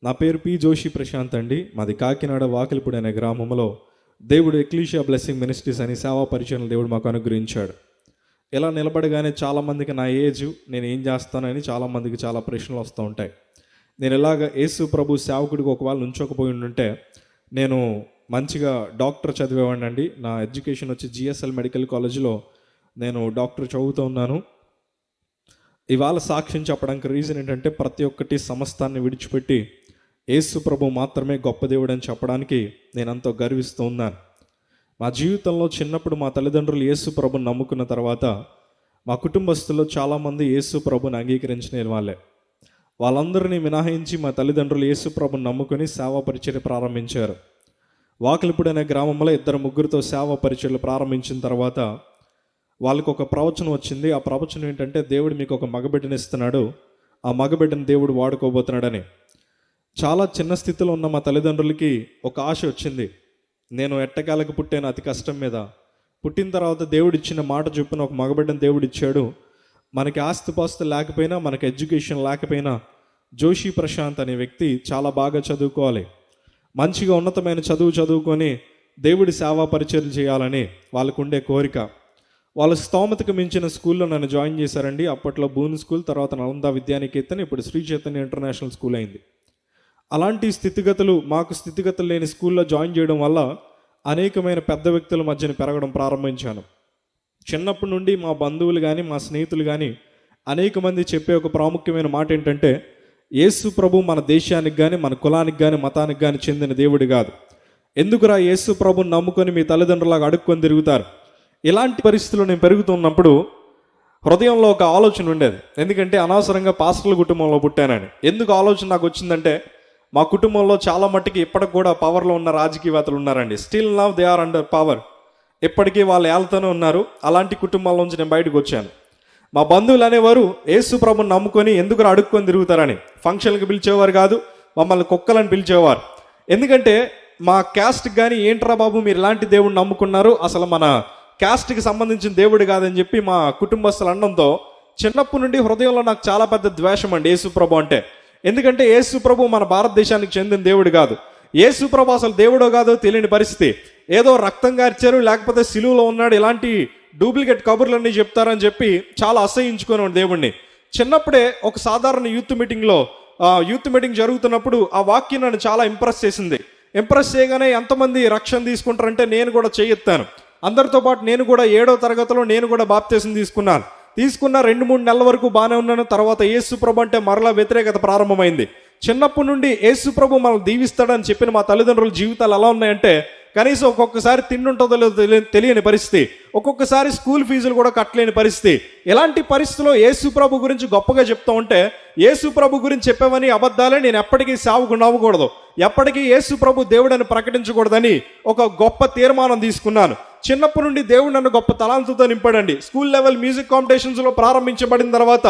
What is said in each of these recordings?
నా పేరు పి జోషి ప్రశాంత్ అండి. మాది కాకినాడ వాకిలిపూడి అనే గ్రామంలో దేవుడు ఎక్లీషియా బ్లెస్సింగ్ మినిస్ట్రీస్ అని సేవా పరిచయం దేవుడు మాకు అనుగ్రహించాడు. ఇలా నిలబడగానే చాలామందికి నా ఏజ్, నేను ఏం చేస్తానని చాలామందికి చాలా ప్రశ్నలు వస్తూ ఉంటాయి. నేను ఇలాగ యేసు ప్రభు సేవకుడికి ఒకవేళ ఉంచకపోయి ఉంటే నేను మంచిగా డాక్టర్ చదివేవాడిని అండి. నా ఎడ్యుకేషన్ వచ్చి జిఎస్ఎల్ మెడికల్ కాలేజీలో నేను డాక్టర్ చదువుతూ ఉన్నాను. ఇవాళ సాక్ష్యం చెప్పడానికి రీజన్ ఏంటంటే ప్రతి ఒక్కటి సమస్తాన్ని విడిచిపెట్టి యేసు ప్రభు మాత్రమే గొప్ప దేవుడు అని చెప్పడానికి నేను ఎంతో గర్విస్తూ ఉన్నాను. మా జీవితంలో చిన్నప్పుడు మా తల్లిదండ్రులు యేసు ప్రభుని నమ్ముకున్న తర్వాత మా కుటుంబస్తుల్లో చాలామంది యేసు ప్రభుని అంగీకరించిన వాళ్ళే. వాళ్ళందరినీ మినహాయించి మా తల్లిదండ్రులు యేసు ప్రభుని నమ్ముకొని సేవా పరిచర్య ప్రారంభించారు. వాకిలిపూడి అనే గ్రామంలో 2-3 సేవా పరిచర్యలు ప్రారంభించిన తర్వాత వాళ్ళకు ఒక ప్రవచనం వచ్చింది. ఆ ప్రవచనం ఏంటంటే దేవుడు మీకు ఒక మగబిడ్డని ఇస్తున్నాడు, ఆ మగబిడ్డని దేవుడు వాడుకోబోతున్నాడని. చాలా చిన్న స్థితిలో ఉన్న మా తల్లిదండ్రులకి ఒక ఆశ వచ్చింది. నేను ఎట్టకాలకు పుట్టాను అతి కష్టం మీద. పుట్టిన తర్వాత దేవుడు ఇచ్చిన మాట చొప్పున ఒక మగబిడ్డని దేవుడు ఇచ్చాడు. మనకి ఆస్తిపాస్తులు లేకపోయినా, మనకి ఎడ్యుకేషన్ లేకపోయినా జోషి ప్రశాంత్ అనే వ్యక్తి చాలా బాగా చదువుకోవాలి, మంచిగా ఉన్నతమైన చదువుకొని దేవుడి సేవా పరిచర్యలు చేయాలని వాళ్ళకు ఉండే కోరిక. వాళ్ళ స్తోమతకు మించిన స్కూల్లో నన్ను జాయిన్ చేశారండి. అప్పట్లో బూన్ స్కూల్, తర్వాత నలంద విద్యానికేతన్, ఇప్పుడు శ్రీ చైతన్య ఇంటర్నేషనల్ స్కూల్ అయింది. అలాంటి మాకు స్థితిగతులు లేని స్కూల్లో జాయిన్ చేయడం వల్ల అనేకమైన పెద్ద వ్యక్తుల మధ్యన పెరగడం ప్రారంభించాను. చిన్నప్పటి నుండి మా బంధువులు కానీ మా స్నేహితులు కానీ అనేక మంది చెప్పే ఒక ప్రాముఖ్యమైన మాట ఏంటంటే యేసు ప్రభు మన దేశానికి కానీ, మన కులానికి కానీ, మతానికి కానీ చెందిన దేవుడు కాదు. ఎందుకురా యేసు ప్రభుని నమ్ముకొని మీ తల్లిదండ్రులాగా అడుక్కొని తిరుగుతారు? ఇలాంటి పరిస్థితుల్లో నేను పెరుగుతున్నప్పుడు హృదయంలో ఒక ఆలోచన ఉండేది. ఎందుకంటే అనవసరంగా పాస్టర్ల కుటుంబంలో పుట్టానని. ఎందుకు ఆలోచన నాకు వచ్చిందంటే మా కుటుంబంలో చాలా మట్టుకి ఇప్పటికి కూడా పవర్లో ఉన్న రాజకీయవేత్తలు ఉన్నారండి. Still now they are under power. ఇప్పటికీ వాళ్ళు ఏళ్తూనే ఉన్నారు. అలాంటి కుటుంబాల నుంచి నేను బయటకు వచ్చాను. మా బంధువులు అనేవారు యేసు ప్రభుని నమ్ముకొని ఎందుకు అడుక్కొని తిరుగుతారని. ఫంక్షన్కి పిలిచేవారు కాదు, మమ్మల్ని కుక్కలని పిలిచేవారు. ఎందుకంటే మా క్యాస్ట్కి కానీ ఏంట్రా బాబు మీరు ఇలాంటి దేవుడిని నమ్ముకున్నారు, అసలు మన క్యాస్ట్కి సంబంధించిన దేవుడు కాదని చెప్పి మా కుటుంబస్తులు అనడంతో చిన్నప్పటి నుండి హృదయంలో నాకు చాలా పెద్ద ద్వేషం అండి యేసు ప్రభు అంటే. ఎందుకంటే యేసు ప్రభు మన భారతదేశానికి చెందిన దేవుడు కాదు. యేసు ప్రభు అసలు దేవుడో కాదో తెలియని పరిస్థితి. ఏదో రక్తం గార్చారు, లేకపోతే సిలువలో ఉన్నాడు, ఇలాంటి డూప్లికేట్ కబుర్లన్నీ చెప్తారని చెప్పి చాలా అసహ్యించుకున్నాడు దేవుడిని. చిన్నప్పుడే ఒక సాధారణ యూత్ మీటింగ్ జరుగుతున్నప్పుడు ఆ వాక్యం నన్ను చాలా ఇంప్రెస్ చేసింది. ఇంప్రెస్ చేయగానే ఎంతమంది రక్షణ తీసుకుంటారంటే నేను కూడా చేయెత్తాను. అందరితో పాటు నేను కూడా 7వ తరగతిలో నేను కూడా బాప్తిసం తీసుకున్న 2-3 నెలల వరకు బాగానే ఉన్నాను. తర్వాత యేసు ప్రభు అంటే మరలా వ్యతిరేకత ప్రారంభమైంది. చిన్నప్పటి నుండి యేసు ప్రభు మనల్ని దీవిస్తాడని చెప్పిన మా తల్లిదండ్రుల జీవితాలు ఎలా ఉన్నాయంటే కనీసం ఒక్కొక్కసారి తిండుంటుందో లేదో తెలియని పరిస్థితి, ఒక్కొక్కసారి స్కూల్ ఫీజులు కూడా కట్టలేని పరిస్థితి. ఇలాంటి పరిస్థితిలో యేసు ప్రభు గురించి గొప్పగా చెప్తూ ఉంటే యేసు ప్రభు గురించి చెప్పామని అబద్ధాలే, నేను ఎప్పటికీ సేవకుడిని అవ్వకూడదు, ఎప్పటికీ యేసు ప్రభు దేవుడని ప్రకటించకూడదని ఒక గొప్ప తీర్మానం తీసుకున్నాను. చిన్నప్పటి నుండి దేవుడు నన్ను గొప్ప తలాంతుతో నింపాడండి. స్కూల్ లెవెల్ మ్యూజిక్ కాంపిటీషన్స్లో ప్రారంభించబడిన తర్వాత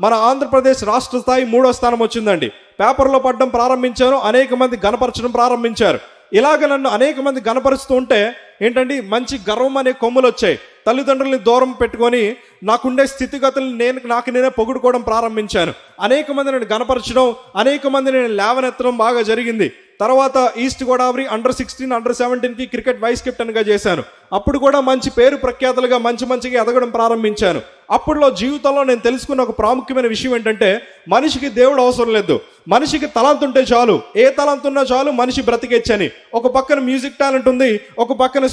మన ఆంధ్రప్రదేశ్ రాష్ట్ర స్థాయి 3వ స్థానం వచ్చిందండి. పేపర్లో పడడం ప్రారంభించాను, అనేక మంది గణపరచడం ప్రారంభించారు. ఇలాగ నన్ను అనేక మంది గణపరుస్తూ ఉంటే ఏంటండి మంచి గర్వం అనే కొమ్ములు వచ్చాయి. తల్లిదండ్రుల్ని దూరం పెట్టుకొని నాకుండే స్థితిగతులను నాకు నేనే పొగుడుకోవడం ప్రారంభించాను. అనేక మంది నేను గణపరచడం, అనేక మంది నేను లేవనెత్తడం బాగా జరిగింది. తర్వాత ఈస్ట్ గోదావరి అండర్-16, అండర్-17కి క్రికెట్ వైస్ కెప్టెన్గా చేశాను. అప్పుడు కూడా మంచి పేరు ప్రఖ్యాతులుగా మంచిగా ఎదగడం ప్రారంభించాను. అప్పుడులో జీవితంలో నేను తెలుసుకున్న ఒక ప్రాముఖ్యమైన విషయం ఏంటంటే మనిషికి దేవుడు అవసరం లేదు, మనిషికి తలాంత్ ఉంటే చాలు, ఏ తలాంత్ ఉన్నా చాలు మనిషి బ్రతికెచ్చని. ఒక పక్కన మ్యూజిక్ టాలెంట్ ఉంది, ఒక పక్కన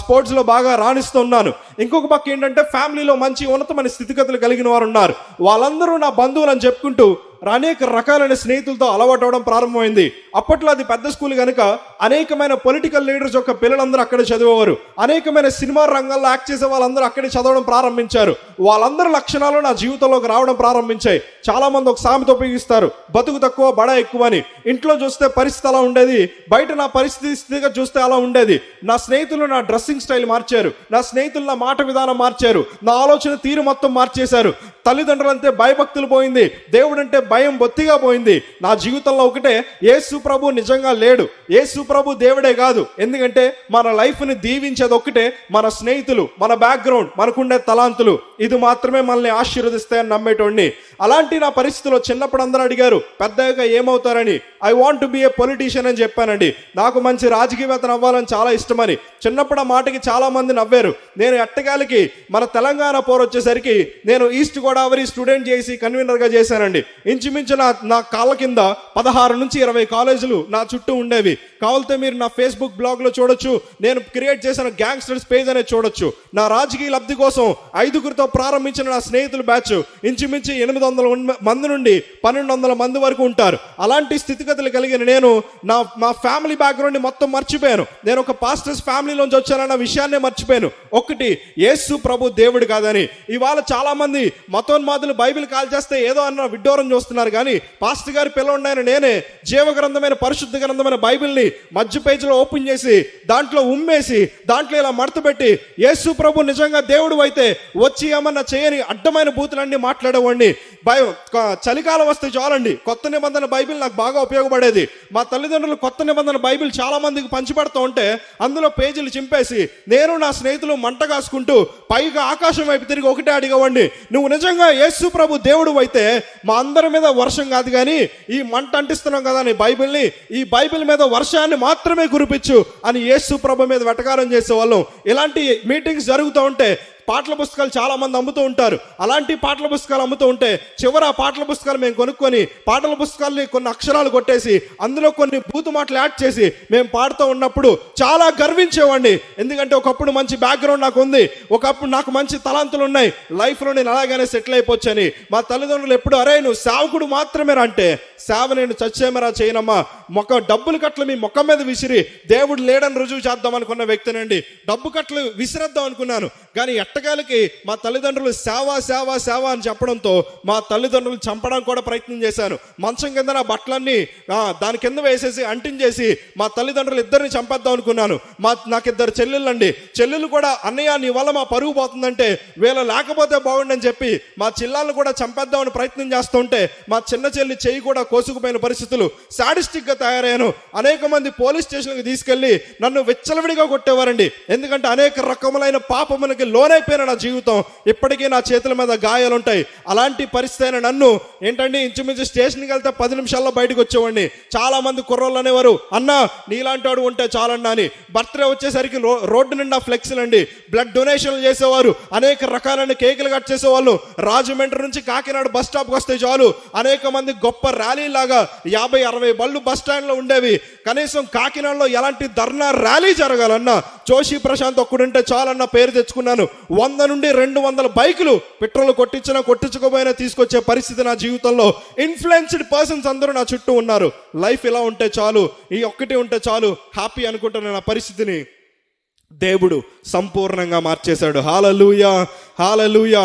స్పోర్ట్స్లో బాగా రాణిస్తున్నాను, ఇంకొక పక్క ఏంటంటే ఫ్యామిలీలో మంచి ఉన్నతమైన స్థితిగతులు కలిగిన వారు ఉన్నారు. వాళ్ళందరూ నా బంధువులు అని చెప్పుకుంటూ అనేక రకాలైన స్నేహితులతో అలవాటు అవడం ప్రారంభమైంది. అప్పట్లో అది పెద్ద స్కూల్ కనుక అనేకమైన పొలిటికల్ లీడర్స్ యొక్క పిల్లలందరూ అక్కడే చదివేవారు. అనేకమైన సినిమా రంగంలో యాక్ట్ చేసే వాళ్ళందరూ అక్కడే చదవడం ప్రారంభించారు. వాళ్ళందరి లక్షణాలు నా జీవితంలోకి రావడం ప్రారంభించాయి. చాలా మంది ఒక సామెత ఉపయోగిస్తారు, బతుకు తక్కువ బడా ఎక్కువ అని. ఇంట్లో చూస్తే పరిస్థితి అలా ఉండేది, బయట నా పరిస్థితిగా చూస్తే అలా ఉండేది. నా స్నేహితులు నా డ్రెస్సింగ్ స్టైల్ మార్చారు, నా స్నేహితులు నా మాట విధానం మార్చారు, నా ఆలోచన తీరు మొత్తం మార్చేశారు. తల్లిదండ్రులంటే భయభక్తులు పోయింది, దేవుడంటే భయం బొత్తిగా పోయింది. నా జీవితంలో ఒకటే, యేసు ప్రభు నిజంగా లేడు, యేసు ప్రభు దేవుడే కాదు. ఎందుకంటే మన లైఫ్ని దీవించేది ఒక్కటే, మన స్నేహితులు, మన బ్యాక్గ్రౌండ్, మనకుండే తలాంతులు, ఇది మాత్రమే మనల్ని ఆశీర్వదిస్తాయని నమ్మేటోడిని. అలాంటి నా పరిస్థితిలో చిన్నప్పుడు అందరూ అడిగారు పెద్దగా ఏమవుతారని. I want to be a politician అని చెప్పానండి. నాకు మంచి రాజకీయవేత్తను అవ్వాలని చాలా ఇష్టమని. చిన్నప్పుడు ఆ మాటకి చాలా మంది నవ్వారు. నేను ఎట్టగాలికి మన తెలంగాణ పోరు వచ్చేసరికి నేను ఈస్ట్ గోదావరి స్టూడెంట్ చేసి కన్వీనర్గా చేశానండి. ఇంచుమించు నా కాళ్ళ కింద 16 నుంచి 20 కాలేజీలు నా చుట్టూ ఉండేవి. కావాలితే మీరు నా ఫేస్బుక్ బ్లాగ్లో చూడొచ్చు. నేను క్రియేట్ చేసిన గ్యాంగ్స్టర్స్ పేజ్ అనేది చూడొచ్చు. నా రాజకీయ లబ్ధి కోసం 5గురితో ప్రారంభించిన నా స్నేహితుల బ్యాచ్ ఇంచుమించు 800 మంది నుండి 1200 మంది వరకు ఉంటారు. అలాంటి స్థితిగతులు కలిగిన నేను మా ఫ్యామిలీ బ్యాక్గ్రౌండ్ మొత్తం మర్చిపోయాను. నేను ఒక పాస్టర్స్ ఫ్యామిలీలోంచి వచ్చానన్న విషయాన్నే మర్చిపోయాను. ఒకటి, యేసు ప్రభు దేవుడు కాదని. ఇవాళ చాలా మంది మతోన్మాదులు బైబిల్ కాల్ చేస్తే ఏదో అన్న విడ్డూరం చూస్తున్నారు. కానీ పాస్టర్ గారి పిల్లలున్నాయని నేనే జీవగ్రంథమైన పరిశుద్ధ గ్రంథమైన బైబిల్ని మధ్య పేజీలో ఓపెన్ చేసి దాంట్లో ఉమ్మేసి దాంట్లో ఇలా మడతపెట్టి యేసు ప్రభు నిజంగా దేవుడు అయితే వచ్చి ఏమన్నా చేయని అడ్డమైన బూతులన్నీ మాట్లాడేవాడిని. చలికాలం వస్తే చాలండి కొత్త నిబంధన బైబిల్ నాకు బాగా ఉపయోగపడేది. మా తల్లిదండ్రులు కొత్త నిబంధన బైబిల్ చాలా మందికి పంచిపెడుతూ ఉంటే అందులో పేజీలు చింపేసి నేను నా స్నేహితులు మంట కాసుకుంటూ పైగా ఆకాశం వైపు తిరిగి ఒకటే అడిగేవాడిని, నువ్వు నిజంగా యేసు ప్రభు దేవుడు అయితే మా అందరి మీద వర్షం కాదు కానీ ఈ మంట అంటిస్తున్నాం కదా అని బైబిల్ని, ఈ బైబిల్ మీద వర్షాన్ని మాత్రమే కురిపించు అని యేసు ప్రభు మీద వెటకారం చేసేవాళ్ళం. ఇలాంటి మీటింగ్స్ జరుగుతూ ఉంటే పాటల పుస్తకాలు చాలా మంది అమ్ముతూ ఉంటారు. అలాంటి పాటల పుస్తకాలు అమ్ముతూ ఉంటే చివరి ఆ పాటల పుస్తకాలు మేము కొనుక్కొని పాటల పుస్తకాలని కొన్ని అక్షరాలు కొట్టేసి అందులో కొన్ని బూతు మాటలు యాడ్ చేసి మేము పాడుతూ ఉన్నప్పుడు చాలా గర్వించేవాడిని. ఎందుకంటే ఒకప్పుడు మంచి బ్యాక్గ్రౌండ్ నాకు ఉంది, ఒకప్పుడు నాకు మంచి తలాంతులు ఉన్నాయి, లైఫ్లో నేను అలాగనే సెటిల్ అయిపోవచ్చని. మా తల్లిదండ్రులు ఎప్పుడు అరే నువ్వు సేవకుడు మాత్రమే అంటే సేవ నేను చచ్చేమరా చేయనమ్మా, డబ్బులు కట్టలు మీ ముఖం మీద విసిరి దేవుడు లేడని రుజువు చేద్దాం అనుకున్న వ్యక్తినండి. డబ్బు కట్టలు విసిరేద్దాం అనుకున్నాను. కానీ ఎట్టకాలకి మా తల్లిదండ్రులు సేవ సేవ సేవ అని చెప్పడంతో మా తల్లిదండ్రులు చంపడం కూడా ప్రయత్నం చేశాను. మంచం కింద నా బట్టలన్నీ దాని కింద వేసేసి అంటించేసి మా తల్లిదండ్రులు ఇద్దరిని చంపేద్దాం అనుకున్నాను. నాకు 2 చెల్లెళ్ళండి. చెల్లెళ్ళు కూడా అన్నయ్య నీ వల్ల మా పరుగు పోతుందంటే వీళ్ళ లేకపోతే బాగుండని చెప్పి మా చిల్లాలను కూడా చంపేద్దామని ప్రయత్నం చేస్తుంటే మా చిన్న చెల్లి చెయ్యి కూడా కోసుకుపోయిన పరిస్థితులు. సాడిస్టిక్గా తయారయ్యాను. అనేక మంది పోలీస్ స్టేషన్కి తీసుకెళ్లి నన్ను విచ్చలవిడిగా కొట్టేవారండి. ఎందుకంటే అనేక రకములైన పాపములకి లోనైపోయిన నా జీవితం. ఇప్పటికీ నా చేతుల మీద గాయాలుంటాయి. అలాంటి పరిస్థితి అయిన నన్ను ఏంటండి ఇంచుమించు స్టేషన్కి వెళ్తే 10 నిమిషాల్లో బయటకు వచ్చేవాడిని. చాలా మంది కుర్రోళ్ళు అనేవారు అన్న నీలాంటి వాడు ఉంటే చాలన్నా అని. బర్త్డే వచ్చేసరికి రోడ్డు నిండా ఫ్లెక్స్లు అండి, బ్లడ్ డొనేషన్లు చేసేవారు, అనేక రకాలైన కేకులు కట్ చేసేవాళ్ళు. రాజమండ్రి నుంచి కాకినాడ బస్ స్టాప్కి వస్తే చాలు అనేక మంది గొప్ప ర్యాలీ లాగా 50-60 బళ్ళు బస్ స్టాండ్లో ఉండేవి. కనీసం కాకినాడలో ఎలాంటి ధర్నా ర్యాలీ జరగాలన్నా జోషి ప్రశాంత్ ఒక్కడుంటే చాలన్న పేరు తెచ్చుకున్నాను. 100 నుండి 200 బైకులు పెట్రోల్ కొట్టించుకోపోయినా తీసుకొచ్చే పరిస్థితి నా జీవితంలో. ఇన్ఫ్లుయెన్స్డ్ పర్సన్స్ అందరూ నా చుట్టూ ఉన్నారు. లైఫ్ ఇలా ఉంటే చాలు, ఈ ఒక్కటి ఉంటే చాలు హ్యాపీ అనుకుంటున్న నా పరిస్థితిని దేవుడు సంపూర్ణంగా మార్చేశాడు. హల్లెలూయా, హల్లెలూయా.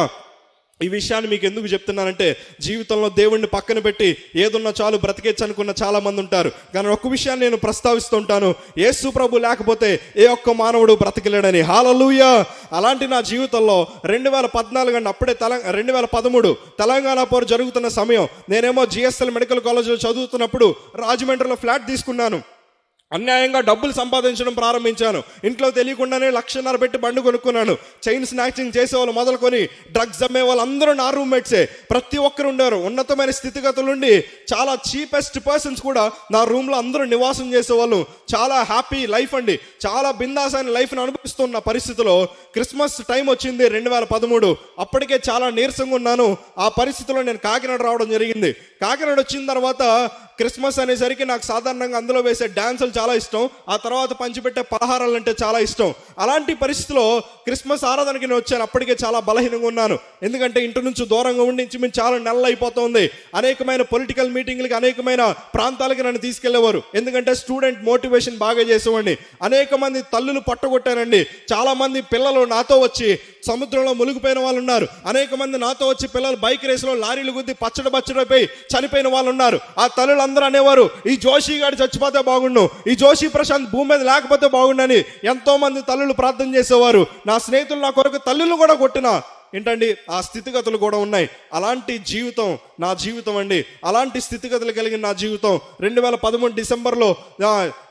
ఈ విషయాన్ని మీకు ఎందుకు చెప్తున్నానంటే జీవితంలో దేవుణ్ణి పక్కన పెట్టి ఏదున్నా చాలు బ్రతికేచ్చు అనుకున్న చాలా మంది ఉంటారు. కానీ ఒక్క విషయాన్ని నేను ప్రస్తావిస్తుంటాను, యేసు ప్రభు లేకపోతే ఏ ఒక్క మానవుడు బ్రతకలేడని. హల్లెలూయా. అలాంటి నా జీవితంలో 2014 అండి, అప్పుడే 2013 తెలంగాణ పోరు జరుగుతున్న సమయం. నేనేమో జిఎస్ఎల్ మెడికల్ కాలేజ్లో చదువుతున్నప్పుడు రాజమండ్రిలో ఫ్లాట్ తీసుకున్నాను. అన్యాయంగా డబ్బులు సంపాదించడం ప్రారంభించాను. ఇంట్లో తెలియకుండానే 1,50,000 పెట్టి బండి కొనుక్కున్నాను. చైన్ స్నాచింగ్ చేసేవాళ్ళు మొదలుకొని డ్రగ్స్ అమ్మే వాళ్ళు అందరూ నా రూమ్మేట్సే. ప్రతి ఒక్కరు ఉండేవారు. ఉన్నతమైన స్థితిగతుల నుండి చాలా చీపెస్ట్ పర్సన్స్ కూడా నా రూమ్లో అందరూ నివాసం చేసేవాళ్ళు. చాలా హ్యాపీ లైఫ్ అండి, చాలా బిందాస్ అయిన లైఫ్ని అనుభవిస్తున్న పరిస్థితిలో క్రిస్మస్ టైం వచ్చింది 2013. అప్పటికే చాలా నీరసంగా ఉన్నాను. ఆ పరిస్థితిలో నేను కాకినాడ రావడం జరిగింది. కాకినాడ వచ్చిన తర్వాత క్రిస్మస్ అనేసరికి నాకు సాధారణంగా అందులో వేసే డ్యాన్సులు చాలా ఇష్టం. ఆ తర్వాత పంచిపెట్టే పలహారాలు అంటే చాలా ఇష్టం. అలాంటి పరిస్థితిలో క్రిస్మస్ ఆరాధనకి నేను వచ్చాను. అప్పటికే చాలా బలహీనంగా ఉన్నాను. ఎందుకంటే ఇంటి నుంచి దూరంగా ఉండి మేము చాలా నెలలు అయిపోతుంది. అనేకమైన పొలిటికల్ మీటింగ్లకి అనేకమైన ప్రాంతాలకి నన్ను తీసుకెళ్లేవారు. ఎందుకంటే స్టూడెంట్ మోటివేషన్ బాగా చేసేవాడిని. అనేక మంది తల్లులు పట్టగొట్టానండి. చాలా మంది పిల్లలు నాతో వచ్చి సముద్రంలో మునిగిపోయిన వాళ్ళు ఉన్నారు. అనేక మంది నాతో వచ్చి పిల్లలు బైక్ రేసులో లారీలు గుద్ది పచ్చడిపోయి చనిపోయిన వాళ్ళు ఉన్నారు. ఆ తల్లులు అందరూ అనేవారు ఈ జోషి గారు చచ్చిపోతే బాగుండు, ఈ జోషి ప్రశాంత్ భూమి మీద లేకపోతే బాగుండని ఎంతో మంది తల్లులు ప్రార్థన చేసేవారు. నా స్నేహితులు నా కొరకు తల్లులు కూడా కొట్టిన ఏంటండి ఆ స్థితిగతులు కూడా ఉన్నాయి. అలాంటి జీవితం నా జీవితం అండి. అలాంటి స్థితిగతులు కలిగిన నా జీవితం. 2013 డిసెంబర్లో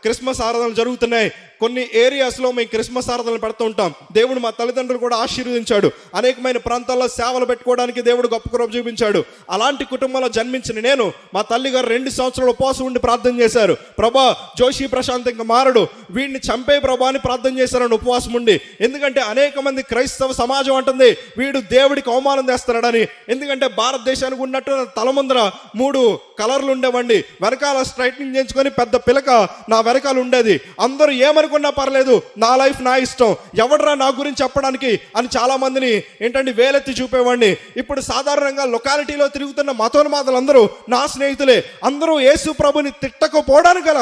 క్రిస్మస్ ఆరాధనలు జరుగుతున్నాయి. కొన్ని ఏరియాస్లో మేము క్రిస్మస్ ఆరాధనలు పెడుతూ ఉంటాం. దేవుడు మా తల్లిదండ్రులు కూడా ఆశీర్వదించాడు. అనేకమైన ప్రాంతాల్లో సేవలు పెట్టుకోవడానికి దేవుడు గొప్ప కృప చూపించాడు. అలాంటి కుటుంబంలో జన్మించిన నేను, మా తల్లి గారు 2 సంవత్సరాలు ఉపవాసం ఉండి ప్రార్థన చేశారు. ప్రభా, జోషి ప్రశాంత్ ఇంకా మారడు, వీడిని చంపే ప్రభా అని ప్రార్థన చేశారని ఉపవాసం ఉండి. ఎందుకంటే అనేక మంది క్రైస్తవ సమాజం అంటుంది వీడు దేవుడికి అవమానం చేస్తున్నాడని. ఎందుకంటే భారతదేశానికి ఉన్నట్టు తల ముందర 3 కలర్లు ఉండేవండి. వెనకాల స్ట్రైట్నింగ్ చేయించుకొని పెద్ద పిలక నా వెనకాల ఉండేది. అందరూ ఏమనుకున్నా పర్లేదు, నా లైఫ్ నా ఇష్టం, ఎవడరా నా గురించి చెప్పడానికి అని చాలా మందిని ఏంటంటే వేలెత్తి చూపేవాడిని. ఇప్పుడు సాధారణంగా లొకాలిటీలో తిరుగుతున్న మతోన్మాదులందరూ నా స్నేహితులే. అందరూ యేసు ప్రభుని తిట్టకపోవడానికి గల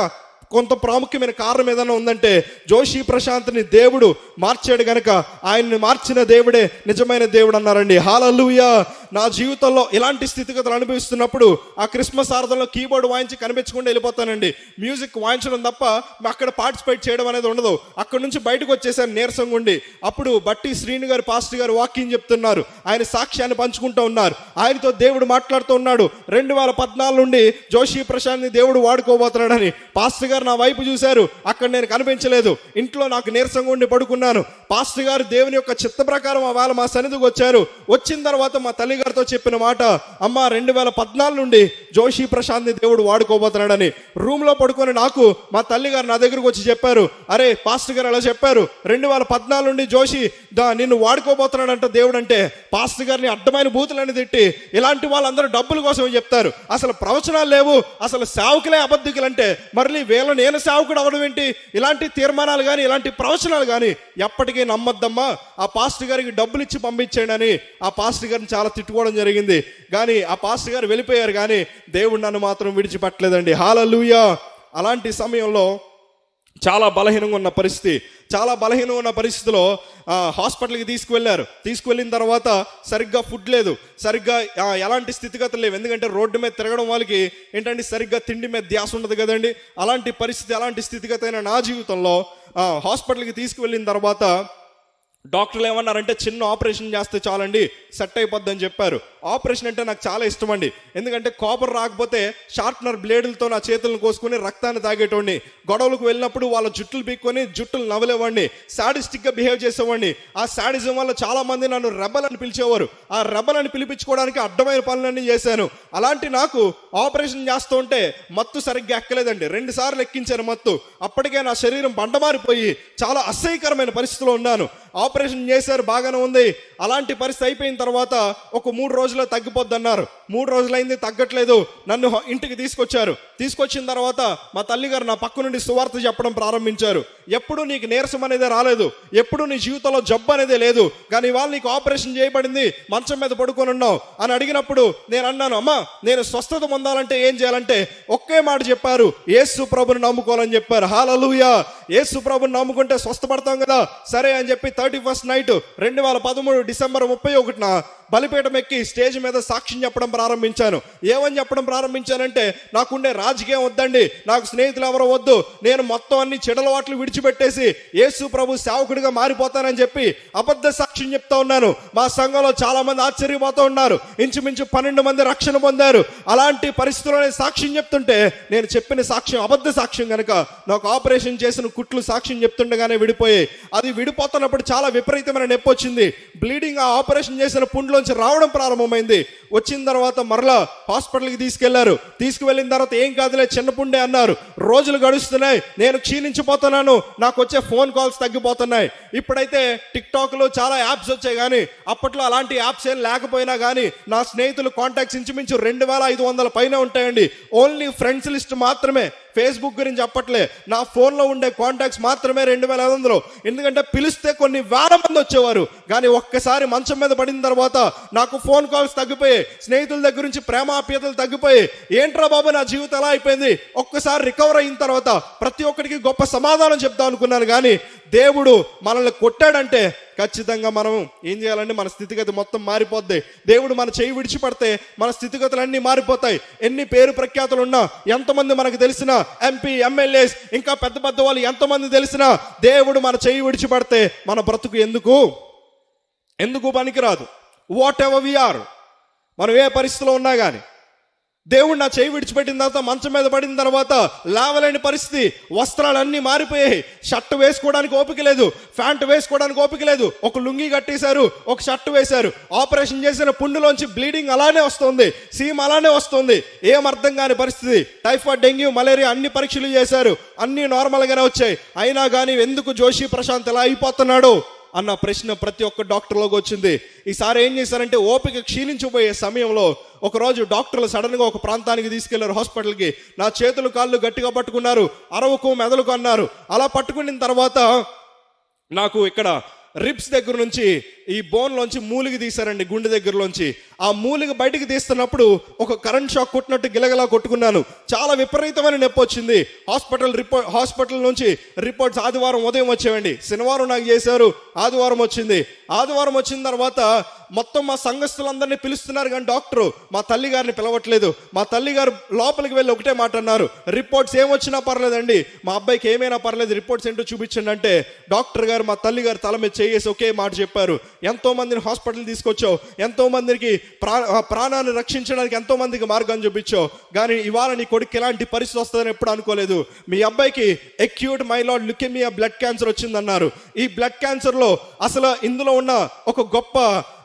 కొంత ప్రాముఖ్యమైన కారణం ఏదైనా ఉందంటే జోషి ప్రశాంత్ని దేవుడు మార్చాడు గనక ఆయన్ని మార్చిన దేవుడే నిజమైన దేవుడు అన్నారండి. హల్లెలూయా. నా జీవితంలో ఇలాంటి స్థితిగతులు అనుభవిస్తున్నప్పుడు ఆ క్రిస్మస్ ఆరాధనలో కీబోర్డ్ వాయించి కనిపించకుండా వెళ్ళిపోతానండి. మ్యూజిక్ వాయించడం తప్ప అక్కడ పార్టిసిపేట్ చేయడం అనేది ఉండదు. అక్కడ నుంచి బయటకు వచ్చేసాను నీరసంగా ఉండి. అప్పుడు బట్టి శ్రీను గారు పాస్టర్ గారు వాక్యం చెప్తున్నారు. ఆయన సాక్ష్యాన్ని పంచుకుంటూ ఉన్నారు. ఆయనతో దేవుడు మాట్లాడుతూ ఉన్నాడు. 2014 నుండి జోషి ప్రశాంత్ని దేవుడు వాడుకోబోతున్నాడని. పాస్టర్ గారు నా వైపు చూశారు. అక్కడ నేను కనిపించలేదు. ఇంట్లో నాకు నీరసంగా ఉండి పడుకున్నాను. పాస్టర్ గారు దేవుని యొక్క చిత్త ప్రకారం ఆ వేళ మా సన్నిధికి వచ్చారు. వచ్చిన తర్వాత మా తల్లి గారితో చెప్పిన మాట, అమ్మ 2014 నుండి జోషి ప్రశాంత్ని దేవుడు వాడుకోబోతున్నాడని. రూమ్ లో పడుకొని నాకు మా తల్లి గారు నా దగ్గరకు వచ్చి చెప్పారు, అరే పాస్టర్ గారు అలా చెప్పారు, 2014 నుండి జోషి నిన్ను వాడుకోబోతున్నాడంట దేవుడు అంటే. పాస్టర్ గారిని అడ్డమైన బూతులని తిట్టి, ఇలాంటి వాళ్ళందరూ డబ్బుల కోసం చెప్తారు, అసలు ప్రవచనాలు లేవు, అసలు సేవకులే అబద్ధికులు అంటే మళ్ళీ నేను సేవకుడు అవడం ఏంటి? ఇలాంటి తీర్మానాలు కానీ ఇలాంటి ప్రవచనాలు కానీ ఎప్పటికీ నమ్మద్దమ్మా, ఆ పాస్టర్ గారికి డబ్బులు ఇచ్చి పంపించేయండి అని ఆ పాస్టర్ గారిని చాలా తిట్టుకోవడం జరిగింది. కానీ ఆ పాస్టర్ గారు వెళ్ళిపోయారు, కానీ దేవుడు నన్ను మాత్రం విడిచిపెట్టలేదండి. హల్లెలూయా. అలాంటి సమయంలో చాలా బలహీనంగా ఉన్న పరిస్థితిలో హాస్పిటల్కి తీసుకువెళ్ళిన తర్వాత సరిగ్గా ఫుడ్ లేదు, సరిగ్గా ఎలాంటి స్థితిగతులు లేవు. ఎందుకంటే రోడ్డు మీద తిరగడం వాళ్ళకి ఏంటంటే సరిగ్గా తిండి మీద ధ్యాస ఉండదు కదండి. అలాంటి స్థితిగతి అయిన నా జీవితంలో హాస్పిటల్కి తీసుకువెళ్ళిన తర్వాత డాక్టర్లు ఏమన్నారంటే చిన్న ఆపరేషన్ చేస్తే చాలండి, సెట్ అయిపోద్ది అని చెప్పారు. ఆపరేషన్ అంటే నాకు చాలా ఇష్టం అండి. ఎందుకంటే కాపర్ రాకపోతే షార్ప్నర్ బ్లేడులతో నా చేతులను కోసుకొని రక్తాన్ని తాగేటోడిని. గొడవలకు వెళ్ళినప్పుడు వాళ్ళ జుట్టులు పీక్కొని జుట్టులు నవ్వలేవాడిని. సాడిస్టిక్గా బిహేవ్ చేసేవాడిని. ఆ సాడిజం వల్ల చాలా మంది నన్ను రెబల్ అని పిలిచేవారు. ఆ రెబల్ అని పిలిపించుకోవడానికి అడ్డమైన పనులన్నీ చేశాను. అలాంటి నాకు ఆపరేషన్ చేస్తూ ఉంటే మత్తు సరిగ్గా ఎక్కలేదండి. 2 సార్లు ఎక్కించాను మత్తు. అప్పటికే నా శరీరం బండమారిపోయి చాలా అసహ్యకరమైన పరిస్థితిలో ఉన్నాను. ఆపరేషన్ చేశారు, బాగానే ఉంది. అలాంటి పరిస్థితి అయిపోయిన తర్వాత ఒక 3 రోజుల్లో తగ్గిపోద్ది అన్నారు. 3 రోజులైంది, తగ్గట్లేదు. నన్ను ఇంటికి తీసుకొచ్చిన తర్వాత మా తల్లి గారు నా పక్క నుండి సువార్త చెప్పడం ప్రారంభించారు. ఎప్పుడు నీకు నీరసం అనేది రాలేదు, ఎప్పుడు నీ జీవితంలో జబ్బు అనేది లేదు, కానీ ఇవాళ నీకు ఆపరేషన్ చేయబడింది, మంచం మీద పడుకొని ఉన్నావు అని అడిగినప్పుడు నేను అన్నాను, అమ్మా నేను స్వస్థత పొందాలంటే ఏం చేయాలంటే ఒకే మాట చెప్పారు, యేసు ప్రభుని నమ్ముకోవాలని చెప్పారు. హల్లెలూయా. యేసు ప్రభుని నమ్ముకుంటే స్వస్థపడతాం కదా. సరే అని చెప్పి 31st నైట్ 2013 డిసెంబర్ 31న బలిపీఠం ఎక్కి స్టేజ్ మీద సాక్ష్యం చెప్పడం ప్రారంభించాను. ఏమని చెప్పడం ప్రారంభించానంటే, నాకుండే రాజకీయం వద్దండి, నాకు స్నేహితులు ఎవరో వద్దు, నేను మొత్తం అన్ని చెడలవాట్లు విడిచిపెట్టేసి యేసు ప్రభు సేవకుడిగా మారిపోతానని చెప్పి అబద్ధ సాక్ష్యం చెప్తా ఉన్నాను. మా సంఘంలో చాలా మంది ఆశ్చర్యపోతూ ఉన్నారు. ఇంచుమించు 12 మంది రక్షణ పొందారు. అలాంటి పరిస్థితుల్లోనే సాక్ష్యం చెప్తుంటే నేను చెప్పిన సాక్ష్యం అబద్ధ సాక్ష్యం కనుక నాకు ఆపరేషన్ చేసిన కుట్లు సాక్ష్యం చెప్తుండగానే విడిపోయాయి. అది విడిపోతున్నప్పుడు చాలా విపరీతమైన నొప్పి వచ్చింది. బ్లీడింగ్ ఆ ఆపరేషన్ చేసిన పుండ్లోంచి రావడం ప్రారంభమైంది. వచ్చిన తర్వాత మరలా హాస్పిటల్కి తీసుకువెళ్ళిన తర్వాత ఏం కాదులే, చిన్న పుండే అన్నారు. రోజులు గడుస్తున్నాయి, నేను క్షీణించిపోతున్నాను, నాకు వచ్చే ఫోన్ కాల్స్ తగ్గిపోతున్నాయి. ఇప్పుడైతే టిక్ టాక్లో చాలా యాప్స్ వచ్చాయి, కానీ అప్పట్లో అలాంటి యాప్స్ ఏం లేకపోయినా కానీ నా స్నేహితులు కాంటాక్ట్స్ ఇంచుమించు 2500 పైన ఉంటాయండి. ఓన్లీ ఫ్రెండ్స్ లిస్ట్ మాత్రమే, ఫేస్బుక్ గురించి చెప్పట్లే. నా ఫోన్లో ఉండే కాంటాక్ట్స్ మాత్రమే 2500. ఎందుకంటే పిలిస్తే కొన్ని వేల మంది వచ్చేవారు, కానీ ఒక్కసారి మంచం మీద పడిన తర్వాత నాకు ఫోన్ కాల్స్ తగ్గిపోయాయి, స్నేహితుల దగ్గర నుంచి ప్రేమాప్యతలు తగ్గిపోయాయి. ఏంట్రా బాబు నా జీవితం ఎలా అయిపోయింది. ఒక్కసారి రికవర్ అయిన తర్వాత ప్రతి ఒక్కరికి గొప్ప సమాధానం చెప్దాం అనుకున్నాను, కానీ దేవుడు మనల్ని కొట్టాడంటే ఖచ్చితంగా మనం ఏం చేయాలంటే మన స్థితిగతి మొత్తం మారిపోద్ది. దేవుడు మన చేయి విడిచిపడితే మన స్థితిగతులన్నీ మారిపోతాయి. ఎన్ని పేరు ప్రఖ్యాతులు ఉన్నా, ఎంతమంది మనకు తెలిసిన ఎంపీ ఎమ్మెల్యేస్ ఇంకా పెద్ద పెద్ద వాళ్ళు ఎంతమంది తెలిసినా దేవుడు మన చేయి విడిచిపడితే మన బ్రతుకు ఎందుకు పనికిరాదు. వాట్ ఎవర్ వి ఆర్, మనం ఏ పరిస్థితిలో ఉన్నా కానీ దేవుడు నా చేయి విడిచిపెట్టిన తర్వాత మంచం మీద పడిన తర్వాత లేవలేని పరిస్థితి, వస్త్రాలన్నీ మారిపోయాయి. షర్ట్ వేసుకోవడానికి ఓపిక లేదు, ప్యాంట్ వేసుకోవడానికి ఓపిక లేదు. ఒక లుంగి కట్టేశారు, ఒక షర్ట్ వేశారు. ఆపరేషన్ చేసిన పుండులోంచి బ్లీడింగ్ అలానే వస్తుంది, సీమ్ అలానే వస్తుంది. ఏం అర్థం కాని పరిస్థితి. టైఫాయిడ్, డెంగ్యూ, మలేరియా అన్ని పరీక్షలు చేశారు, అన్ని నార్మల్గానే వచ్చాయి. అయినా కానీ ఎందుకు జోషి ప్రశాంత్ ఎలా అయిపోతున్నాడు అన్న ప్రశ్న ప్రతి ఒక్క డాక్టర్లోకి వచ్చింది. ఈసారి ఏం చేశారంటే, ఓపిక క్షీణించిపోయే సమయంలో ఒకరోజు డాక్టర్లు సడన్గా ఒక ప్రాంతానికి తీసుకెళ్లారు, హాస్పిటల్కి. నా చేతులు కాళ్ళు గట్టిగా పట్టుకున్నారు, అరవకు మెదలుకు అన్నారు. అలా పట్టుకున్న తర్వాత నాకు ఇక్కడ రిబ్స్ దగ్గర నుంచి ఈ బోన్లోంచి మూలిగి తీశారండి, గుండె దగ్గరలోంచి. ఆ మూలిగి బయటికి తీస్తున్నప్పుడు ఒక కరెంట్ షాక్ కొట్టినట్టు గిలగలా కొట్టుకున్నాను. చాలా విపరీతమైన నొప్పి వచ్చింది. హాస్పిటల్ నుంచి రిపోర్ట్స్ ఆదివారం ఉదయం వచ్చేవండి. శనివారం నాకు చేశారు, ఆదివారం వచ్చింది. ఆదివారం వచ్చిన తర్వాత మొత్తం మా సంఘస్థులందరినీ పిలుస్తున్నారు, కానీ డాక్టరు మా తల్లి గారిని పిలవట్లేదు. మా తల్లి గారు లోపలికి వెళ్ళి ఒకటే మాట అన్నారు, రిపోర్ట్స్ ఏమొచ్చినా పర్లేదండి, మా అబ్బాయికి ఏమైనా పర్లేదు, రిపోర్ట్స్ ఏంటో చూపించండి అంటే, డాక్టర్ గారు మా తల్లి గారు తల మీద చేసి ఒకే మాట చెప్పారు, ఎంతో మందిని హాస్పిటల్ తీసుకొచ్చావు, ఎంతో మందికి ప్రాణాన్ని రక్షించడానికి ఎంతో మందికి మార్గాన్ని చూపించావు, కానీ ఇవాళ నీ కొడుకు ఎలాంటి పరిస్థితి వస్తుందని ఎప్పుడు అనుకోలేదు. మీ అబ్బాయికి acute myeloid leukaemia blood cancer వచ్చిందన్నారు. ఈ బ్లడ్ క్యాన్సర్లో అసలు ఇందులో ఉన్న ఒక గొప్ప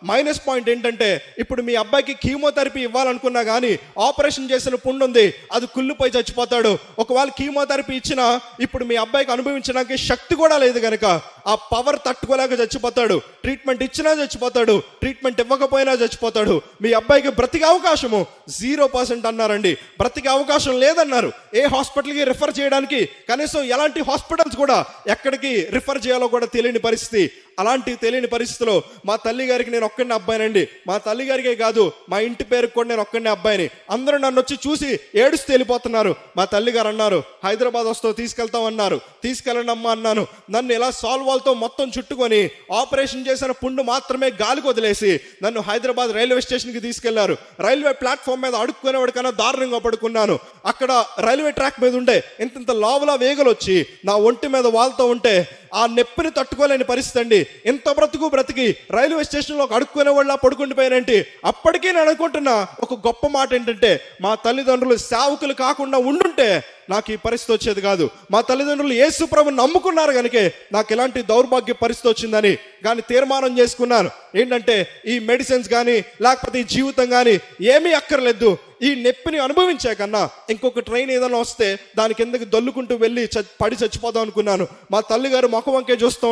మైనస్ పాయింట్ ఏంటంటే, ఇప్పుడు మీ అబ్బాయికి కీమోథెరపీ ఇవ్వాలనుకున్నా కానీ ఆపరేషన్ చేసిన పుండు ఉంది, అది కుళ్ళిపోయి చచ్చిపోతాడు. ఒకవేళ కీమోథెరపీ ఇచ్చినా ఇప్పుడు మీ అబ్బాయికి అనుభవించడానికి శక్తి కూడా లేదు కనుక ఆ పవర్ తట్టుకోలేక చచ్చిపోతాడు. ట్రీట్మెంట్ ఇచ్చినా చచ్చిపోతాడు, ట్రీట్మెంట్ ఇవ్వకపోయినా చచ్చిపోతాడు. మీ అబ్బాయికి బ్రతికే అవకాశము 0% అన్నారండి. బ్రతికే అవకాశం లేదన్నారు. ఏ హాస్పిటల్కి రిఫర్ చేయడానికి కనీసం ఎలాంటి హాస్పిటల్స్ కూడా ఎక్కడికి రిఫర్ చేయాలో కూడా తెలియని పరిస్థితి. అలాంటి తెలియని పరిస్థితిలో మా తల్లి గారికి నేను ఒక్కడిని అబ్బాయినండి. మా తల్లి గారికే కాదు, మా ఇంటి పేరుకి కూడా నేను ఒక్కడిని అబ్బాయిని. అందరూ నన్ను వచ్చి చూసి ఏడుస్తూ వెళ్ళిపోతున్నారు. మా తల్లి గారు అన్నారు, హైదరాబాద్ వస్తావు, తీసుకెళ్తామన్నారు. తీసుకెళ్ళండి అమ్మా అన్నాను. నన్ను ఇలా సాల్వాల్తో మొత్తం చుట్టుకొని ఆపరేషన్ చేసిన పుండు మాత్రమే గాలికి వదిలేసి నన్ను హైదరాబాద్ రైల్వే స్టేషన్కి తీసుకెళ్లారు. రైల్వే ప్లాట్ఫామ్ మీద అడుక్కునేవాడికన్నా దారుణంగా పడుకున్నాను. అక్కడ రైల్వే ట్రాక్ మీద ఉంటే ఇంత లావులా వేగలు వచ్చి నా ఒంటి మీద వాళ్తూ ఉంటే ఆ నొప్పిని తట్టుకోలేని పరిస్థితి అండి. ఇంత బ్రతికి రైల్వే స్టేషన్లో అడుక్కునే వాళ్ళ పడుకుండిపోయానంటే, అప్పటికీ నేను అనుకుంటున్నా ఒక గొప్ప మాట ఏంటంటే, మా తల్లిదండ్రులు సేవకులు కాకుండా ఉండుంటే నాకు ఈ పరిస్థితి వచ్చేది కాదు. మా తల్లిదండ్రులు యేసు ప్రభువుని నమ్ముకున్నారు కనుకే నాకు ఇలాంటి దౌర్భాగ్య పరిస్థితి వచ్చిందని కానీ తీర్మానం చేసుకున్నాను. ఏంటంటే, ఈ మెడిసిన్స్ కానీ లేకపోతే ఈ జీవితం కానీ ఏమీ అక్కర్లేదు. ఈ నొప్పిని అనుభవించే కన్నా ఇంకొక ట్రైన్ ఏదైనా వస్తే దాని కిందకి దొల్లుకుంటూ వెళ్ళి పడి చచ్చిపోదాం అనుకున్నాను. మా తల్లిగారు ముఖం వంకే చూస్తూ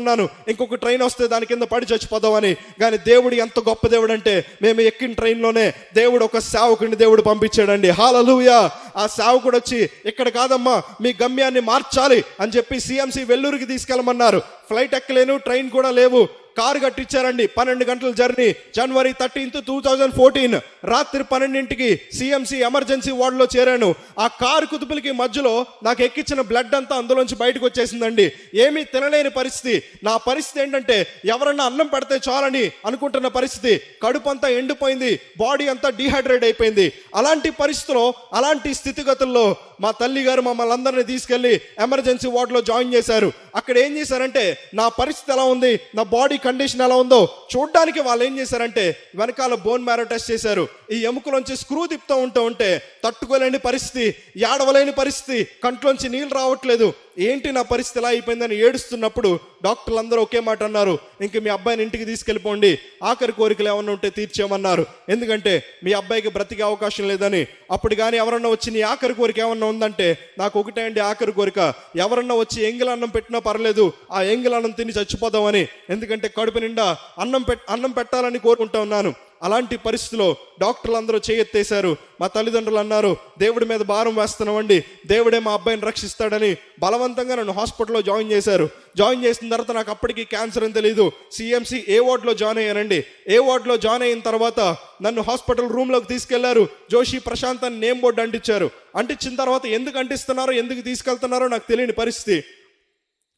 ఉన్నాను, ఇంకొక ట్రైన్ వస్తే దాని కింద పడి చచ్చిపోదామని. కానీ దేవుడు ఎంత గొప్ప దేవుడు అంటే, మేము ఎక్కిన ట్రైన్లోనే దేవుడు ఒక సేవకుడిని దేవుడు పంపించాడండి. హల్లెలూయా. ఆ సేవకుడు వచ్చి, ఇక్కడ కాదమ్మా, మీ గమ్యాన్ని మార్చాలి అని చెప్పి సిఎంసి వెల్లూరుకి తీసుకెళ్ళమన్నారు. ఫ్లైట్ ఎక్కలేను, ట్రైన్ కూడా లేవు, కారు కట్టించారండి. 12 గంటల జర్నీ. జనవరి 13, 2014 రాత్రి 12ంటికి సిఎంసి ఎమర్జెన్సీ వార్డులో చేరాను. ఆ కారు కుతుపులకి మధ్యలో నాకు ఎక్కించిన బ్లడ్ అంతా అందులోంచి బయటకు వచ్చేసిందండి. ఏమీ తినలేని పరిస్థితి. నా పరిస్థితి ఏంటంటే, ఎవరన్నా అన్నం పెడితే చాలని అనుకుంటున్న పరిస్థితి. కడుపు అంతా ఎండిపోయింది, బాడీ అంతా డీహైడ్రేట్ అయిపోయింది. అలాంటి పరిస్థితిలో, అలాంటి స్థితిగతుల్లో మా తల్లి గారు మమ్మల్ని అందరినీ తీసుకెళ్లి ఎమర్జెన్సీ వార్డులో జాయిన్ చేశారు. అక్కడ ఏం చేశారంటే, నా పరిస్థితి ఎలా ఉంది, నా బాడీ కండిషన్ ఎలా ఉందో చూడడానికి వాళ్ళు ఏం చేశారంటే, వెనకాల బోన్ మ్యారో టెస్ట్ చేశారు. ఈ ఎముకలోంచి స్క్రూ తిప్పుతూ ఉంటే తట్టుకోలేని పరిస్థితి, ఏడవలేని పరిస్థితి, కంట్లోంచి నీళ్ళు రావట్లేదు. ఏంటి నా పరిస్థితి ఎలా అయిపోయిందని ఏడుస్తున్నప్పుడు డాక్టర్లు అందరూ ఒకే మాట అన్నారు, ఇంక మీ అబ్బాయిని ఇంటికి తీసుకెళ్ళిపోండి, ఆఖరి కోరికలు ఏమన్నా ఉంటే తీర్చేయమన్నారు. ఎందుకంటే మీ అబ్బాయికి బ్రతికే అవకాశం లేదని. అప్పుడు కానీ ఎవరన్నా వచ్చి నీ ఆఖరి కోరిక ఏమన్నా ఉందంటే, నాకు ఒకటే అండి ఆఖరి కోరిక, ఎవరన్నా వచ్చి ఎంగిల్ అన్నం పెట్టినా పర్లేదు, ఆ ఎంగిల్ అన్నం తిని చచ్చిపోదామని. ఎందుకంటే కడుపు నిండా అన్నం పెట్టాలని కోరుకుంటా ఉన్నాను. అలాంటి పరిస్థితిలో డాక్టర్లు అందరూ చేయెత్తేశారు. మా తల్లిదండ్రులు అన్నారు, దేవుడి మీద భారం వేస్తున్నామండి, దేవుడే మా అబ్బాయిని రక్షిస్తాడని బలవంతంగా నన్ను హాస్పిటల్లో జాయిన్ చేశారు. జాయిన్ చేసిన తర్వాత నాకు అప్పటికి క్యాన్సర్ అని తెలియదు. సిఎంసి ఏ వార్డులో జాయిన్ అయ్యానండి. ఏ వార్డులో జాయిన్ అయిన తర్వాత నన్ను హాస్పిటల్ రూమ్లోకి తీసుకెళ్లారు. జోషి ప్రశాంత్ అని నేమ్ బోర్డు అంటించారు. అంటించిన తర్వాత ఎందుకు అంటిస్తున్నారో, ఎందుకు తీసుకెళ్తున్నారో నాకు తెలియని పరిస్థితి.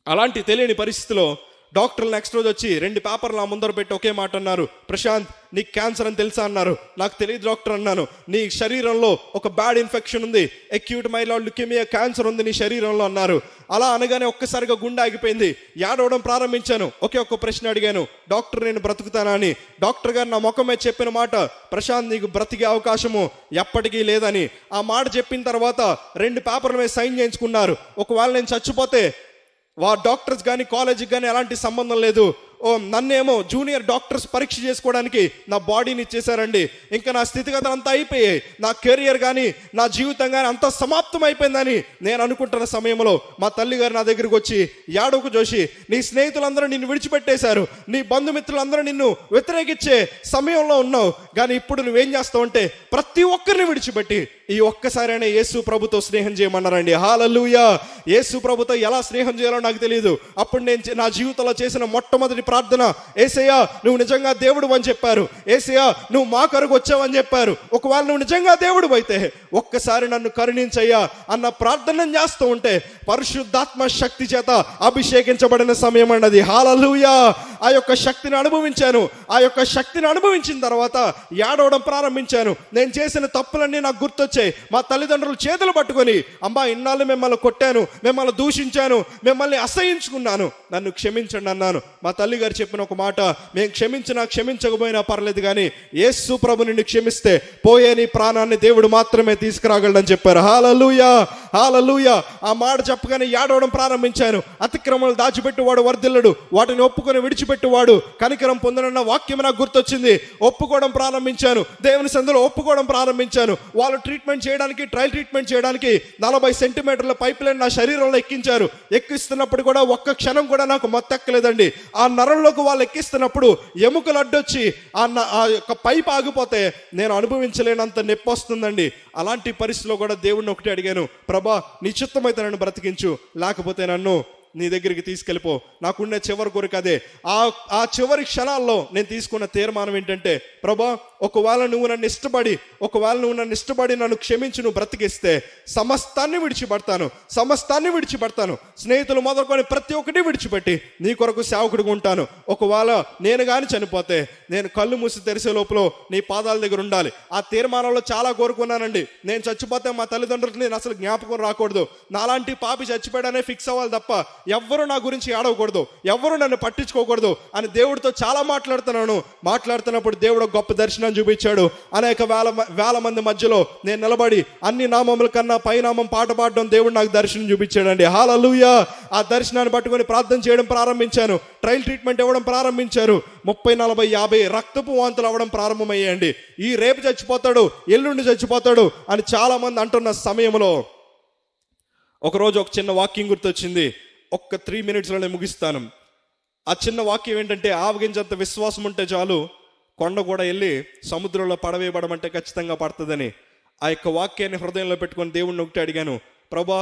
అలాంటి తెలియని పరిస్థితిలో డాక్టర్లు నెక్స్ట్ రోజు వచ్చి 2 పేపర్లు నా ముందర పెట్టి ఒకే మాట అన్నారు, ప్రశాంత్ నీకు క్యాన్సర్ అని తెలుసా అన్నారు. నాకు తెలియదు డాక్టర్ అన్నాను. నీ శరీరంలో ఒక బ్యాడ్ ఇన్ఫెక్షన్ ఉంది, అక్యూట్ మైలాయిడ్ ల్యూకేమియా, క్యాన్సర్ ఉంది నీ శరీరంలో అన్నారు. అలా అనగానే ఒక్కసారిగా గుండె ఆగిపోయింది. ఏడవడం ప్రారంభించాను. ఒక్క ప్రశ్న అడిగాను, డాక్టర్ నేను బ్రతుకుతానా అని. డాక్టర్ గారు నా ముఖమే చెప్పిన మాట, ప్రశాంత్ నీకు బ్రతికే అవకాశము ఎప్పటికీ లేదని. ఆ మాట చెప్పిన తర్వాత 2 పేపర్ల మీద సైన్ చేయించుకున్నారు. ఒకవేళ నేను చచ్చిపోతే డాక్టర్స్ కానీ కాలేజీకి కానీ ఎలాంటి సంబంధం లేదు. నన్నేమో జూనియర్ డాక్టర్స్ పరీక్ష చేసుకోవడానికి నా బాడీని ఇచ్చేసారండి. ఇంకా నా స్థితిగతులు అంతా అయిపోయాయి. నా కెరియర్ కానీ నా జీవితం కానీ అంతా సమాప్తం అయిపోయిందని నేను అనుకుంటున్న సమయంలో మా తల్లి గారు నా దగ్గరికి వచ్చి, యాడోకు జోషి, నీ స్నేహితులందరూ నిన్ను విడిచిపెట్టేశారు, నీ బంధుమిత్రులందరూ నిన్ను వ్యతిరేకించే సమయంలో ఉన్నావు, కానీ ఇప్పుడు నువ్వేం చేస్తావు అంటే ప్రతి ఒక్కరిని విడిచిపెట్టి ఈ ఒక్కసారైనా యేసు ప్రభుతో స్నేహం చేయమన్నారండి. హల్లెలూయా. యేసు ప్రభుతో ఎలా స్నేహం చేయాలో నాకు తెలియదు. అప్పుడు నేను నా జీవితంలో చేసిన మొట్టమొదటి ప్రార్థన, యేసయ్యా నువ్వు నిజంగా దేవుడు అని చెప్పారు, యేసయ్యా నువ్వు మా కొరకు వచ్చావని చెప్పారు, ఒకవేళ నువ్వు నిజంగా దేవుడు అయితే ఒక్కసారి నన్ను కరుణించయ్యా అన్న ప్రార్థన చేస్తూ ఉంటే పరిశుద్ధాత్మ శక్తి చేత అభిషేకించబడిన సమయం అన్నది. హల్లెలూయా. ఆ యొక్క శక్తిని అనుభవించాను. ఆ యొక్క శక్తిని అనుభవించిన తర్వాత ఏడవడం ప్రారంభించాను. నేను చేసిన తప్పులన్నీ నాకు గుర్తొచ్చాయి. మా తల్లిదండ్రులు చేతులు పట్టుకొని, అమ్మా ఇన్నాళ్ళు మిమ్మల్ని కొట్టాను, మిమ్మల్ని దూషించాను, మిమ్మల్ని అసహించుకున్నాను, నన్ను క్షమించండి అన్నాను. మా తల్లి గారు చెప్పిన ఒక మాట, మేము క్షమించకపోయినా పర్లేదు, కానీ యేసు ప్రభు నిన్ను క్షమిస్తే పోయే నీ ప్రాణాన్ని దేవుడు మాత్రమే తీసుకురాగలడని చెప్పారు. హల్లెలూయా. హల్లెలూయా. ఆ మాట చెప్పగానే ఏడవడం ప్రారంభించాను. అతిక్రమలు దాచిపెట్టువాడు వర్ధిల్లడు, వాటిని ఒప్పుకొని విడిచిపెట్టువాడు కనికరం పొందనన్న వాక్యం నాకు గుర్తొచ్చింది. ఒప్పుకోవడం ప్రారంభించాను. దేవుని సందులో ఒప్పుకోవడం ప్రారంభించాను. వాళ్ళు ట్రీట్మెంట్ చేయడానికి, ట్రయల్ ట్రీట్మెంట్ చేయడానికి 40 సెంటీమీటర్ల పైప్ లైన్ నా శరీరంలో ఎక్కించారు. ఎక్కిస్తున్నప్పుడు కూడా ఒక్క క్షణం కూడా నాకు మత్తెక్కలేదండి. ఆ నరంలోకి వాళ్ళు ఎక్కిస్తున్నప్పుడు ఎముకలు అడ్డొచ్చి ఆ యొక్క పైప్ ఆగిపోతే నేను అనుభవించలేనంత నొప్పి వస్తుందండి. అలాంటి పరిస్థితిలో కూడా దేవుడిని ఒకటి అడిగాను, ప్రభా నీ చిత్తమైతే నన్ను బ్రతికించు, లేకపోతే నన్ను నీ దగ్గరికి తీసుకెళ్ళిపో. నాకున్న చివరి కోరిక అదే. ఆ చివరి క్షణాల్లో నేను తీసుకున్న తీర్మానం ఏంటంటే, ప్రభా ఒకవేళ నువ్వు నన్ను ఇష్టపడి నన్ను క్షమించి నువ్వు బ్రతికిస్తే సమస్తాన్ని విడిచిపెడతాను. స్నేహితులు మొదలుకొని ప్రతి ఒక్కటి విడిచిపెట్టి నీ కొరకు సేవకుడిగా ఉంటాను. ఒకవేళ నేను కానీ చనిపోతే నేను కళ్ళు మూసి తెరిసే లోపల నీ పాదాల దగ్గర ఉండాలి. ఆ తీర్మానంలో చాలా కోరుకున్నానండి. నేను చచ్చిపోతే మా తల్లిదండ్రులకు నేను అసలు జ్ఞాపకం రాకూడదు, నాలాంటి పాపి చచ్చిపోయాడనే ఫిక్స్ అవ్వాలి తప్ప ఎవ్వరూ నా గురించి ఏడవకూడదు, ఎవ్వరూ నన్ను పట్టించుకోకూడదు అని దేవుడితో చాలా మాట్లాడుతున్నప్పుడు దేవుడు గొప్ప దర్శనం చూపించాడు. అనేక వేల మంది మధ్యలో నేను నిలబడి అన్ని నామముల కన్నా పైనామం పాట పాడడం దేవుడు నాకు దర్శనం చూపించాడండి. హల్లెలూయా. ఆ దర్శనాన్ని పట్టుకొని ప్రార్థన చేయడం ప్రారంభించాను. ట్రయల్ ట్రీట్మెంట్ ఇవ్వడం ప్రారంభించారు. 30, 40, 50 రక్తపు వాంతులు అవ్వడం ప్రారంభమయ్యాయండి. ఈ రేపు చచ్చిపోతాడు, ఎల్లుండి చచ్చిపోతాడు అని చాలా మంది అంటున్న సమయంలో ఒకరోజు ఒక చిన్న వాక్యం గుర్తొచ్చింది. 3 మినిట్స్లోనే ముగిస్తాను. ఆ చిన్న వాక్యం ఏంటంటే, ఆవగించంత విశ్వాసం ఉంటే చాలు కొండ కూడా వెళ్ళి సముద్రంలో పడవేయబడమంటే ఖచ్చితంగా పడుతుందని. ఆ యొక్క వాక్యాన్ని హృదయంలో పెట్టుకొని దేవుణ్ణి ఒకటి అడిగాను, ప్రభా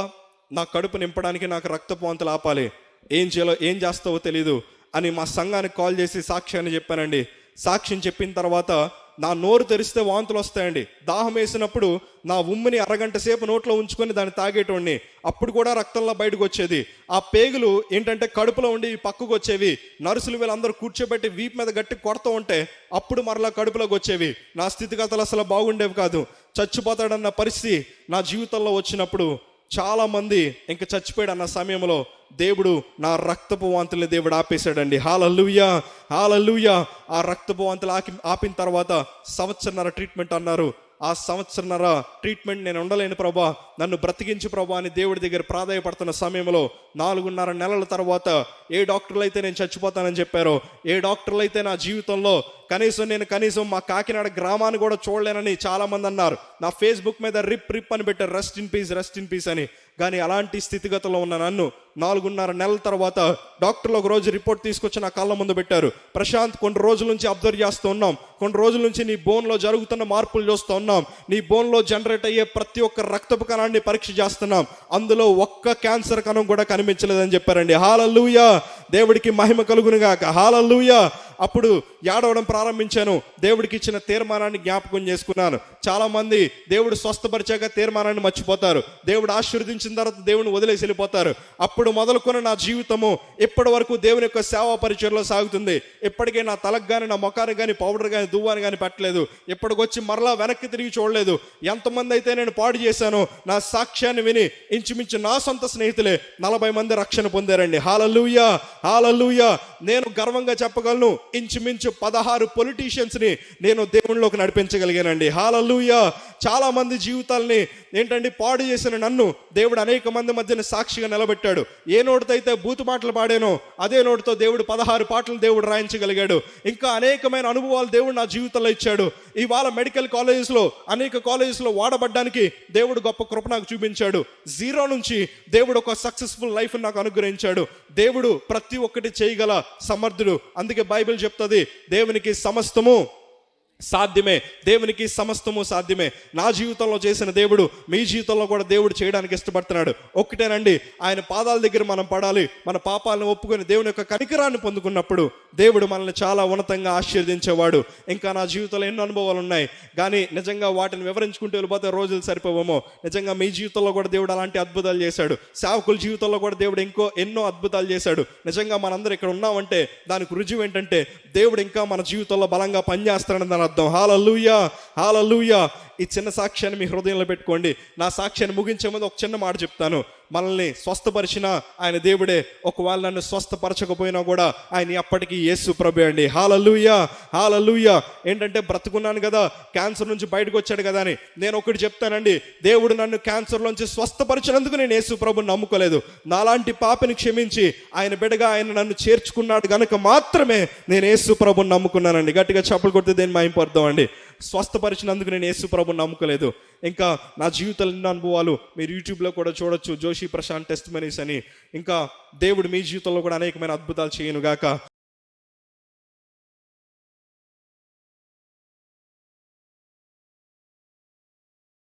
నా కడుపు నింపడానికి నాకు రక్తపు వాంతులు ఆపాలి, ఏం చేస్తావో తెలీదు అని మా సంఘానికి కాల్ చేసి సాక్ష్యాన్ని చెప్పానండి. సాక్ష్యం చెప్పిన తర్వాత నా నోరు తెరిస్తే వాంతులు వస్తాయండి. దాహం వేసినప్పుడు నా ఉమ్మిని అరగంట సేపు నోట్లో ఉంచుకొని దాన్ని తాగేటోడిని. అప్పుడు కూడా రక్తంలో బయటకు వచ్చేది. ఆ పేగులు ఏంటంటే కడుపులో ఉండి పక్కకు వచ్చేవి. నర్సులు వీళ్ళందరూ కూర్చోబెట్టి వీపు మీద గట్టి కొడుతూ ఉంటే అప్పుడు మరలా కడుపులోకి వచ్చేవి. నా స్థితిగతులు అసలు బాగుండేవి కాదు. చచ్చిపోతాడన్న పరిస్థితి నా జీవితంలో వచ్చినప్పుడు చాలా మంది ఇంకా చచ్చిపోయాడు అన్న సమయంలో దేవుడు నా రక్తపు వాంతుల్ని దేవుడు ఆపేశాడండి. హల్లెలూయా. హల్లెలూయా. ఆ రక్తపు వాంతులు ఆపిన తర్వాత సంవత్సరన్నర ట్రీట్మెంట్ అన్నారు. ఆ సంవత్సరన్నర ట్రీట్మెంట్ నేను ఉండలేను ప్రభా, నన్ను బ్రతికించు ప్రభా అని దేవుడి దగ్గర ప్రాధాయపడుతున్న సమయంలో 4.5 నెలల తర్వాత ఏ డాక్టర్లు అయితే నేను చచ్చిపోతానని చెప్పారో, ఏ డాక్టర్లు అయితే నా జీవితంలో కనీసం మా కాకినాడ గ్రామాన్ని కూడా చూడలేనని చాలా మంది అన్నారు. నా ఫేస్బుక్ మీద రిప్ అని పెట్టారు, రెస్ట్ ఇన్ పీస్ అని. కానీ అలాంటి స్థితిగతిలో ఉన్న నన్ను 4.5 నెలల తర్వాత డాక్టర్లు ఒక రోజు రిపోర్ట్ తీసుకొచ్చి నా కళ్ళ ముందు పెట్టారు. ప్రశాంత్, కొన్ని రోజుల నుంచి అబ్జర్వ్ చేస్తూ ఉన్నాం, కొన్ని రోజుల నుంచి నీ బోన్లో జరుగుతున్న మార్పులు చూస్తూ ఉన్నాం, నీ బోన్లో జనరేట్ అయ్యే ప్రతి ఒక్క రక్తపు కణాన్ని పరీక్ష చేస్తున్నాం, అందులో ఒక్క క్యాన్సర్ కణం కూడా కనిపించలేదని చెప్పారండి. హల్లెలూయా. దేవుడికి మహిమ కలుగును గాక. హల్లెలూయా. అప్పుడు ఏడవడం ప్రారంభించాను. దేవుడికి ఇచ్చిన తీర్మానాన్ని జ్ఞాపకం చేసుకున్నాను. చాలా మంది దేవుడు స్వస్థపరిచాక తీర్మానాన్ని మర్చిపోతారు. దేవుడు ఆశీర్వదించిన తర్వాత దేవుని వదిలేసి వెళ్ళిపోతారు. అప్పుడు మొదలుకొని నా జీవితము ఇప్పటి వరకు దేవుని యొక్క సేవా పరిచయంలో సాగుతుంది. ఇప్పటికే నా తలకు కానీ నా ముఖానికి కానీ పౌడర్ కానీ దువ్వాన్ని కానీ పెట్టలేదు. ఇప్పటికొచ్చి మరలా వెనక్కి తిరిగి చూడలేదు. ఎంతమంది అయితే నేను పాడు చేశానో నా సాక్ష్యాన్ని విని ఇంచుమించు నా సొంత స్నేహితులే 40 మంది రక్షణ పొందారండి. హల్లెలూయా, హల్లెలూయా. నేను గర్వంగా చెప్పగలను, ఇంచుమించు 16 పొలిటీషియన్స్ని నేను దేవునిలోకి నడిపించగలిగానండి. హల్లెలూయా. చాలా మంది జీవితాల్ని ఏంటండి పాడు చేసిన నన్ను దేవుడు అనేక మంది మధ్యన సాక్షిగా నిలబెట్టాడు. ఏ నోటితో అయితే బూతు పాటలు పాడానో అదే నోటితో దేవుడు 16 పాటలు దేవుడు రాయించగలిగాడు. ఇంకా అనేకమైన అనుభవాలు దేవుడు నా జీవితంలో ఇచ్చాడు. ఇవాళ మెడికల్ కాలేజెస్లో అనేక కాలేజెస్లో వాడబడ్డానికి దేవుడు గొప్ప కృప నాకు చూపించాడు. జీరో నుంచి దేవుడు ఒక సక్సెస్ఫుల్ లైఫ్ నాకు అనుగ్రహించాడు. దేవుడు ప్రతి ఒక్కటి చేయగల సమర్థుడు. అందుకే బైబిల్ చెప్తుంది, దేవునికి సమస్తము సాధ్యమే, దేవునికి సమస్తము సాధ్యమే. నా జీవితంలో చేసిన దేవుడు మీ జీవితంలో కూడా దేవుడు చేయడానికి ఇష్టపడుతున్నాడు. ఒక్కటేనండి, ఆయన పాదాల దగ్గర మనం పడాలి. మన పాపాలను ఒప్పుకొని దేవుని యొక్క కనికరాన్ని పొందుకున్నప్పుడు దేవుడు మనల్ని చాలా ఉన్నతంగా ఆశీర్వదించేవాడు. ఇంకా నా జీవితంలో ఎన్నో అనుభవాలు ఉన్నాయి, కానీ నిజంగా వాటిని వివరించుకుంటూ వెళ్ళిపోతే రోజులు సరిపోవేమో. నిజంగా మీ జీవితంలో కూడా దేవుడు అలాంటి అద్భుతాలు చేశాడు. సేవకుల జీవితంలో కూడా దేవుడు ఎన్నో అద్భుతాలు చేశాడు. నిజంగా మనందరం ఇక్కడ ఉన్నామంటే దానికి రుజువు ఏంటంటే దేవుడు ఇంకా మన జీవితంలో బలంగా పనిచేస్తాడని దాని అర్థం. హల్లెలూయా, హల్లెలూయా. ఈ చిన్న సాక్ష్యాన్ని మీ హృదయంలో పెట్టుకోండి. నా సాక్ష్యాన్ని ముగించే ముందు ఒక చిన్న మాట చెప్తాను. మనల్ని స్వస్థపరిచిన ఆయన దేవుడే. ఒకవేళ నన్ను స్వస్థపరచకపోయినా కూడా ఆయన అప్పటికీ యేసు ప్రభు అండి. హల్లెలూయా, హల్లెలూయా. ఏంటంటే బ్రతుకున్నాను కదా, క్యాన్సర్ నుంచి బయటకు వచ్చాడు కదా అని నేను ఒకటి చెప్తానండి, దేవుడు నన్ను క్యాన్సర్ నుంచి స్వస్థపరిచినందుకు నేను యేసు ప్రభుని నమ్ముకోలేదు. నాలాంటి పాపిని క్షమించి ఆయన బిడ్డగా ఆయన నన్ను చేర్చుకున్నాడు కనుక మాత్రమే నేను యేసు ప్రభుని నమ్ముకున్నానండి. గట్టిగా చప్పలు కొడితే దేని మాయింపడతాం అండి. స్వస్థపరిచినందుకు నేను యేసు ప్రభుని నమ్ముకోలేదు. ఇంకా నా జీవితంలో ఎన్నో అనుభవాలు మీరు యూట్యూబ్లో కూడా చూడొచ్చు, జోషి ప్రశాంత్ టెస్టిమనీస్ అని. ఇంకా దేవుడు మీ జీవితంలో కూడా అనేకమైన అద్భుతాలు చేయను గాక.